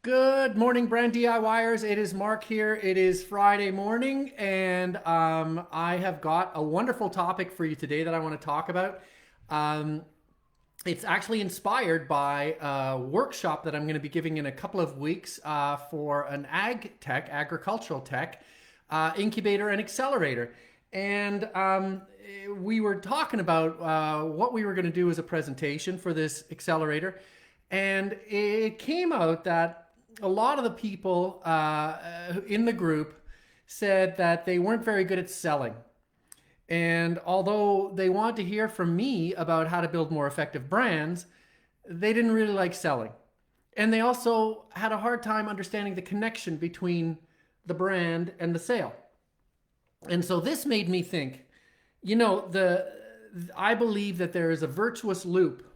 Good morning, brand DIYers. It is Mark here. It is Friday morning, and I have got a wonderful topic for you today that I want to talk about. Um, it's actually inspired by a workshop that I'm going to be giving in a couple of weeks for an agricultural tech incubator and accelerator. And we were talking about what we were going to do as a presentation for this accelerator. And it came out that a lot of the people in the group said that they weren't very good at selling. And although they want to hear from me about how to build more effective brands, they didn't really like selling. And they also had a hard time understanding the connection between the brand and the sale. And so this made me think, I believe that there is a virtuous loop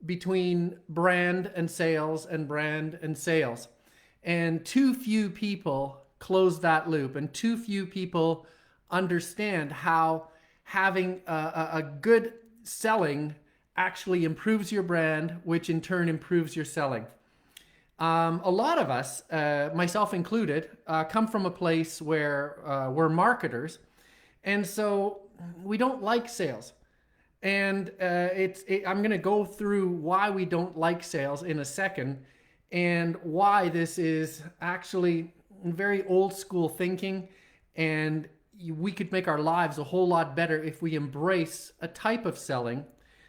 between brand and sales and brand and sales. And too few people close that loop, and too few people understand how having a good selling actually improves your brand, which in turn improves your selling. A lot of us, myself included, come from a place where we're marketers, and so we don't like sales. And I'm going to go through why we don't like sales in a second, and why this is actually very old school thinking, and we could make our lives a whole lot better if we embrace a type of selling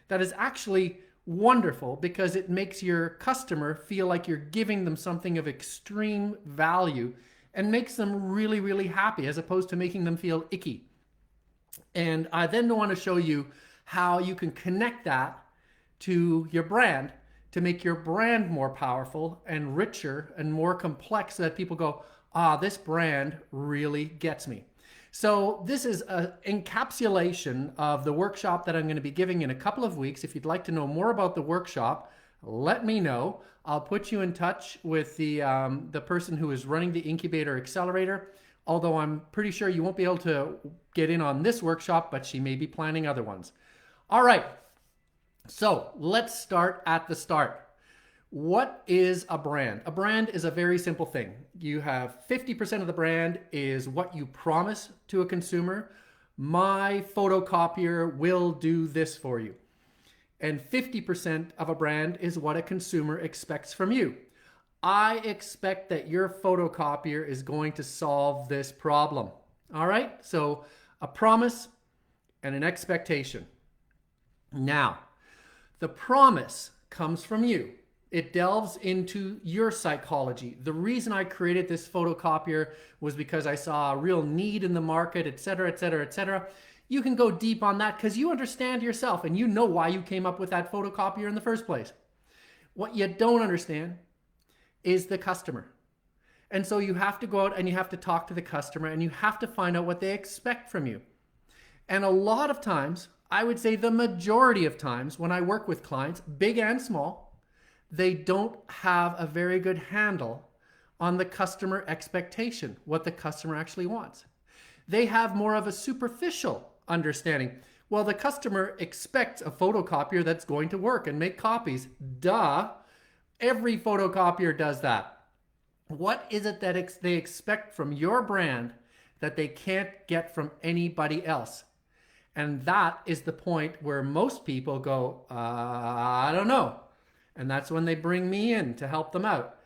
that is actually wonderful, because it makes your customer feel like you're giving them something of extreme value and makes them really, really happy, as opposed to making them feel icky. And I then want to show you how you can connect that to your brand to make your brand more powerful and richer and more complex, so that people go, this brand really gets me. So this is an encapsulation of the workshop that I'm going to be giving in a couple of weeks. If you'd like to know more about the workshop, let me know. I'll put you in touch with the person who is running the incubator accelerator, although I'm pretty sure you won't be able to get in on this workshop, but she may be planning other ones. All right, so let's start at the start. What is a brand? A brand is a very simple thing. You have 50% of the brand is what you promise to a consumer. My photocopier will do this for you. And 50% of a brand is what a consumer expects from you. I expect that your photocopier is going to solve this problem. All right, so a promise and an expectation. Now, the promise comes from you. It delves into your psychology. The reason I created this photocopier was because I saw a real need in the market, etc., etc., etc. You can go deep on that because you understand yourself and you know why you came up with that photocopier in the first place. What you don't understand is the customer. And so you have to go out and you have to talk to the customer, and you have to find out what they expect from you. And a lot of times, I would say the majority of times when I work with clients, big and small, they don't have a very good handle on the customer expectation, what the customer actually wants. They have more of a superficial understanding. Well, the customer expects a photocopier that's going to work and make copies. Duh. Every photocopier does that. What is it that they expect from your brand that they can't get from anybody else? And that is the point where most people go, I don't know. And that's when they bring me in to help them out.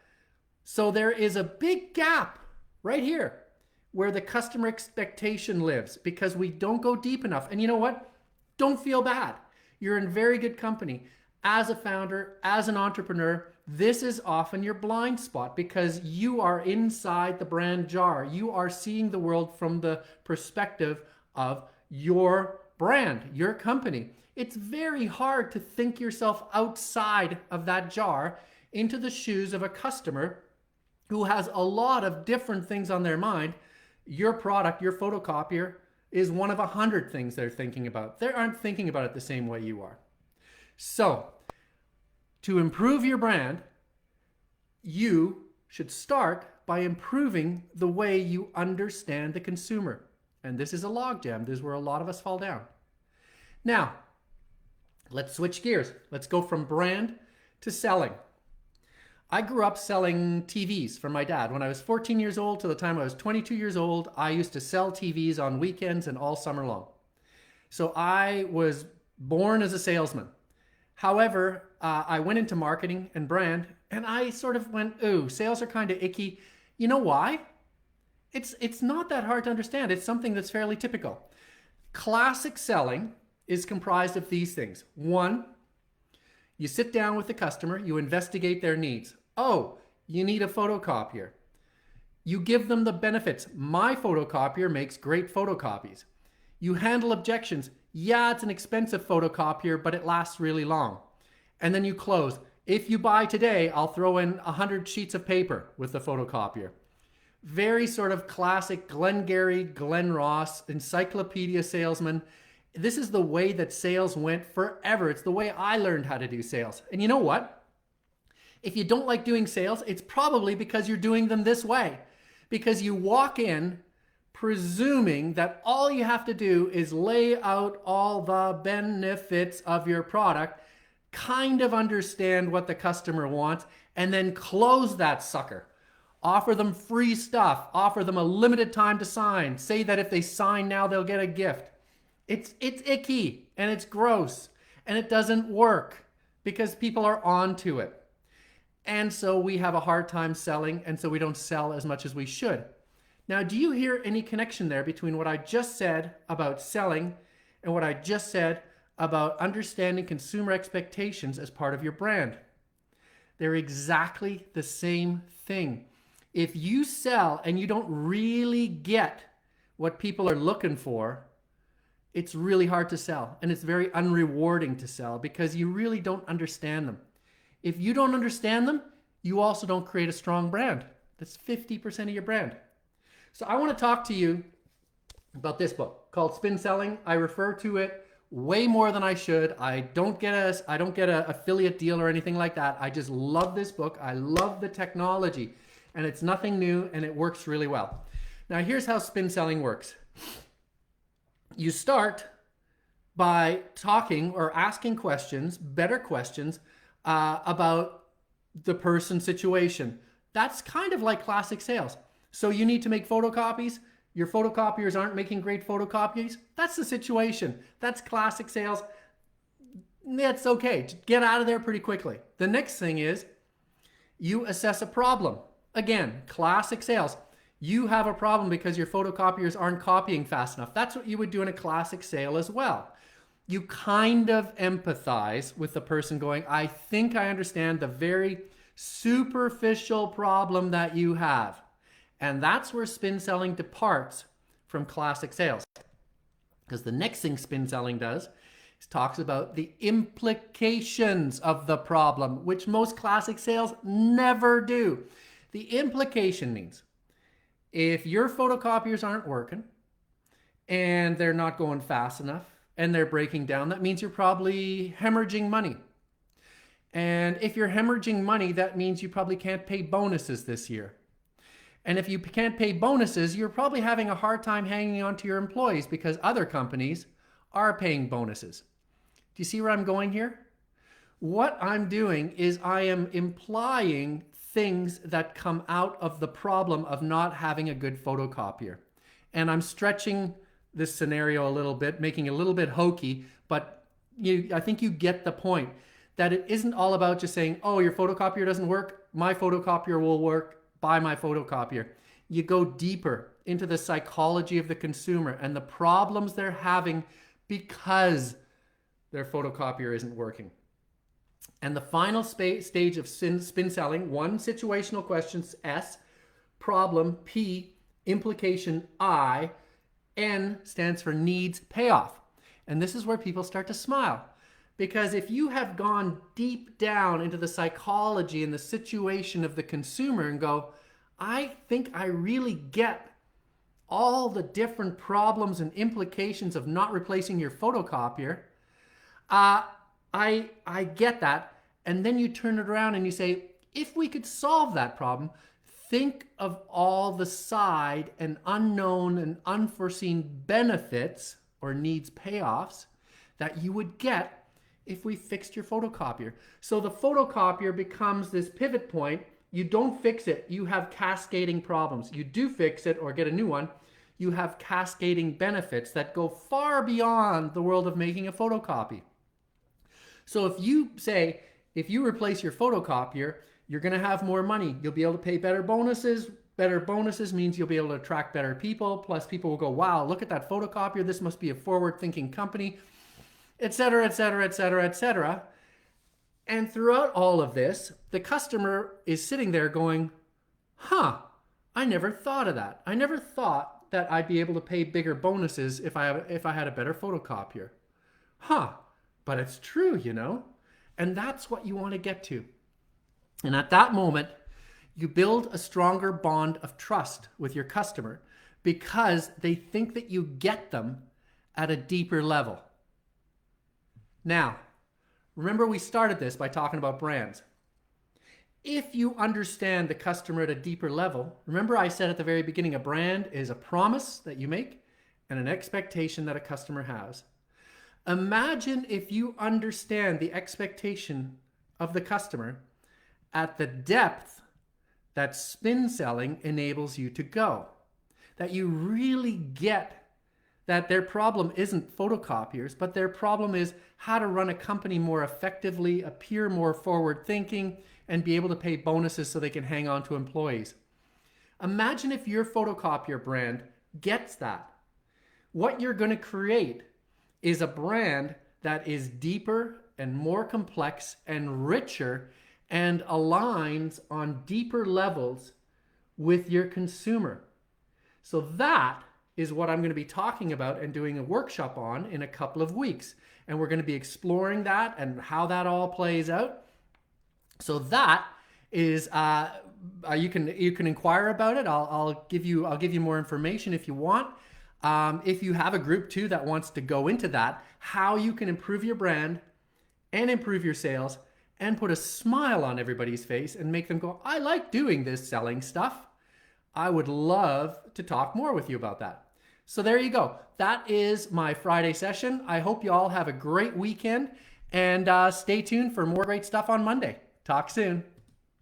So there is a big gap right here where the customer expectation lives, because we don't go deep enough. And you know what? Don't feel bad. You're in very good company. As a founder, as an entrepreneur, this is often your blind spot, because you are inside the brand jar. You are seeing the world from the perspective of your brand, your company. It's very hard to think yourself outside of that jar into the shoes of a customer who has a lot of different things on their mind. Your product, your photocopier, is one of 100 things they're thinking about. They aren't thinking about it the same way you are. So, to improve your brand, you should start by improving the way you understand the consumer. And this is a logjam. This is where a lot of us fall down. Now, let's switch gears. Let's go from brand to selling. I grew up selling TVs for my dad. When I was 14 years old to the time I was 22 years old, I used to sell TVs on weekends and all summer long. So I was born as a salesman. However, I went into marketing and brand, and I sort of went, ooh, sales are kind of icky. You know why? It's not that hard to understand. It's something that's fairly typical. Classic selling is comprised of these things. One, you sit down with the customer, you investigate their needs. Oh, you need a photocopier. You give them the benefits. My photocopier makes great photocopies. You handle objections. Yeah, it's an expensive photocopier, but it lasts really long. And then you close. If you buy today, I'll throw in 100 sheets of paper with the photocopier. Very sort of classic Glengarry, Glen Ross, encyclopedia salesman. This is the way that sales went forever. It's the way I learned how to do sales. And you know what? If you don't like doing sales, it's probably because you're doing them this way. Because you walk in presuming that all you have to do is lay out all the benefits of your product, kind of understand what the customer wants, and then close that sucker. Offer them free stuff. Offer them a limited time to sign. Say that if they sign now, they'll get a gift. It's icky and it's gross and it doesn't work because people are onto it. And so we have a hard time selling, and so we don't sell as much as we should. Now, do you hear any connection there between what I just said about selling and what I just said about understanding consumer expectations as part of your brand? They're exactly the same thing. If you sell and you don't really get what people are looking for, it's really hard to sell, and it's very unrewarding to sell because you really don't understand them. If you don't understand them, you also don't create a strong brand. That's 50% of your brand. So I want to talk to you about this book called Spin Selling. I refer to it way more than I should. I don't get an affiliate deal or anything like that. I just love this book. I love the technology, and it's nothing new, and it works really well. Now, here's how spin selling works. You start by talking or asking questions, better questions, about the person's situation. That's kind of like classic sales. So you need to make photocopies. Your photocopiers aren't making great photocopies. That's the situation. That's classic sales. That's okay. Get out of there pretty quickly. The next thing is you assess a problem. Again, classic sales. You have a problem because your photocopiers aren't copying fast enough. That's what you would do in a classic sale as well. You kind of empathize with the person going, I think I understand the very superficial problem that you have. And that's where spin selling departs from classic sales. Because the next thing spin selling does is talks about the implications of the problem, which most classic sales never do. The implication means if your photocopiers aren't working and they're not going fast enough and they're breaking down, that means you're probably hemorrhaging money. And if you're hemorrhaging money, that means you probably can't pay bonuses this year. And if you can't pay bonuses, you're probably having a hard time hanging on to your employees because other companies are paying bonuses. Do you see where I'm going here? What I'm doing is I am implying things that come out of the problem of not having a good photocopier. And I'm stretching this scenario a little bit, making it a little bit hokey, but I think you get the point that it isn't all about just saying, oh, your photocopier doesn't work, my photocopier will work, buy my photocopier. You go deeper into the psychology of the consumer and the problems they're having because their photocopier isn't working. And the final stage of spin selling, 1, situational questions, S, problem, P, implication, I, N stands for needs payoff. And this is where people start to smile. Because if you have gone deep down into the psychology and the situation of the consumer and go, I think I really get all the different problems and implications of not replacing your photocopier, I get that. And then you turn it around and you say, if we could solve that problem, think of all the side and unknown and unforeseen benefits or needs payoffs that you would get if we fixed your photocopier. So the photocopier becomes this pivot point. You don't fix it, you have cascading problems. You do fix it or get a new one, you have cascading benefits that go far beyond the world of making a photocopy. So if you replace your photocopier, you're going to have more money. You'll be able to pay better bonuses. Better bonuses means you'll be able to attract better people. Plus people will go, wow, look at that photocopier. This must be a forward-thinking company, etc., etc., etc., etc. And throughout all of this, the customer is sitting there going, huh, I never thought of that. I never thought that I'd be able to pay bigger bonuses if I had a better photocopier. Huh, but it's true, you know? And that's what you want to get to. And at that moment, you build a stronger bond of trust with your customer because they think that you get them at a deeper level. Now, remember we started this by talking about brands. If you understand the customer at a deeper level, remember I said at the very beginning, a brand is a promise that you make and an expectation that a customer has. Imagine if you understand the expectation of the customer at the depth that spin selling enables you to go. That you really get that their problem isn't photocopiers, but their problem is how to run a company more effectively, appear more forward thinking, and be able to pay bonuses so they can hang on to employees. Imagine if your photocopier brand gets that. What you're going to create is a brand that is deeper and more complex and richer and aligns on deeper levels with your consumer. So that is what I'm going to be talking about and doing a workshop on in a couple of weeks. And we're going to be exploring that and how that all plays out. So that is, you can inquire about it. I'll give you more information if you want. If you have a group too that wants to go into that, how you can improve your brand and improve your sales and put a smile on everybody's face and make them go, I like doing this selling stuff. I would love to talk more with you about that. So there you go. That is my Friday session. I hope you all have a great weekend and stay tuned for more great stuff on Monday. Talk soon.